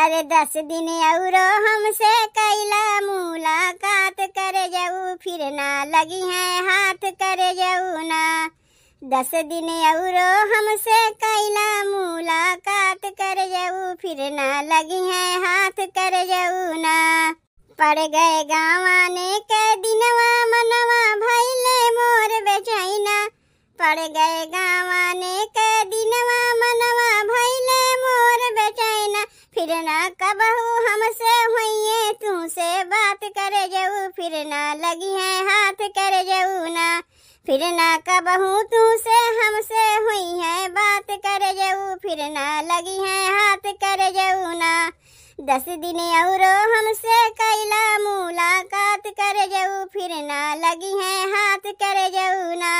अरे 10 दिन औरो हमसे कैला मुलाकात करे जाऊ, फिर ना लगी है हाथ करे जाऊ ना। 10 दिन औरो हमसे कैला मुलाकात करे जाऊ, फिर ना लगी है हाथ करे जाऊ ना। पड़ गए गाँवाने के दिनवा मनवा भैले मोर बेचैना, पड़ गए गाँवाने के दिनवा मनवा भैले मोर बेचैना। फिर ना कबहू हमसे हुई तू से बात करे जाऊ, फिर ना लगी है हाथ करे जाऊ ना। फिर ना कबहू तू से हमसे हुई है बात करे जाऊ, फिर ना लगी है हाथ करे जाऊ ना। 10 दिन औरो हमसे कैला मुलाकात करे जाऊ, फिर ना लगी है हाथ करे जाऊ ना।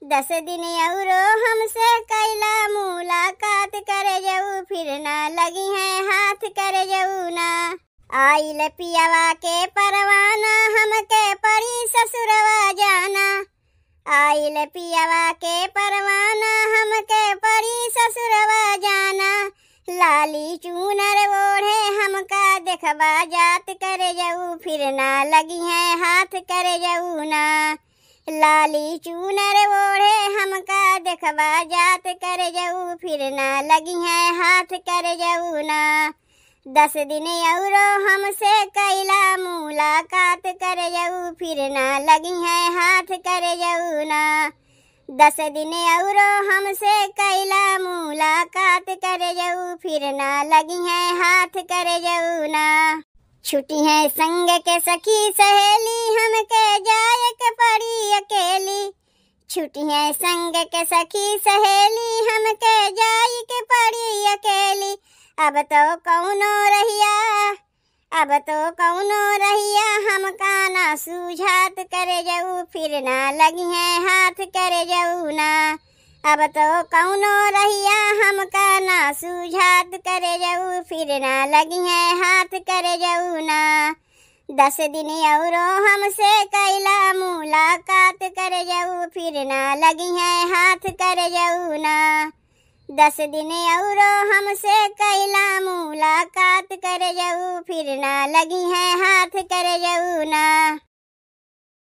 10 दिन औरो हमसे कैला मुलाकात करे जाऊ, फिर ना लगी है हाथ करे जाऊ ना। आइल पियावा के परवाना हमके पड़ी ससुरवा जाना, आइल पियावा के परवाना हमके पड़ी ससुरवा जाना। लाली चूनर ओढ़े हमका देखबा जात करे जाऊ, फिर ना लगी है हाथ करे जाऊ ना। लाली चूनर ओढ़े हमका देखबा जात करे जाऊ, फिर ना लगी है हाथ करे जाऊ ना। 10 दिन औरो हमसे कैला मुलाकात करे जाऊ, फिर ना लगी है हाथ करे जाऊ ना। 10 दिन औरो हमसे कैला मुलाकात करे जाऊ, फिर ना लगी है हाथ करे जाऊ ना। छुट्टी है संग के सखी सहेली हमके जाए के पड़ी अकेली, छुट्टी है संग के सखी सहेली हमके जाए के पड़ी अकेली। अब तो कौनो रहिया, अब तो कौनो रहिया हमका ना सूझात करे जाऊ, फिर ना लगी है हाथ करे जाऊ ना। अब तो कौनो रहिया हमका ना सूझात करे जाऊ, फिर ना लगी है हाथ करे जाऊ ना। 10 दिन औरो हमसे कैला मुलाकात करे जाऊ, फिर ना लगी है हाथ करे जाऊ ना। 10 दिन औरो हमसे कैला मुलाकात करे जाऊ, फिर ना लगी है हाथ करे जाऊ ना।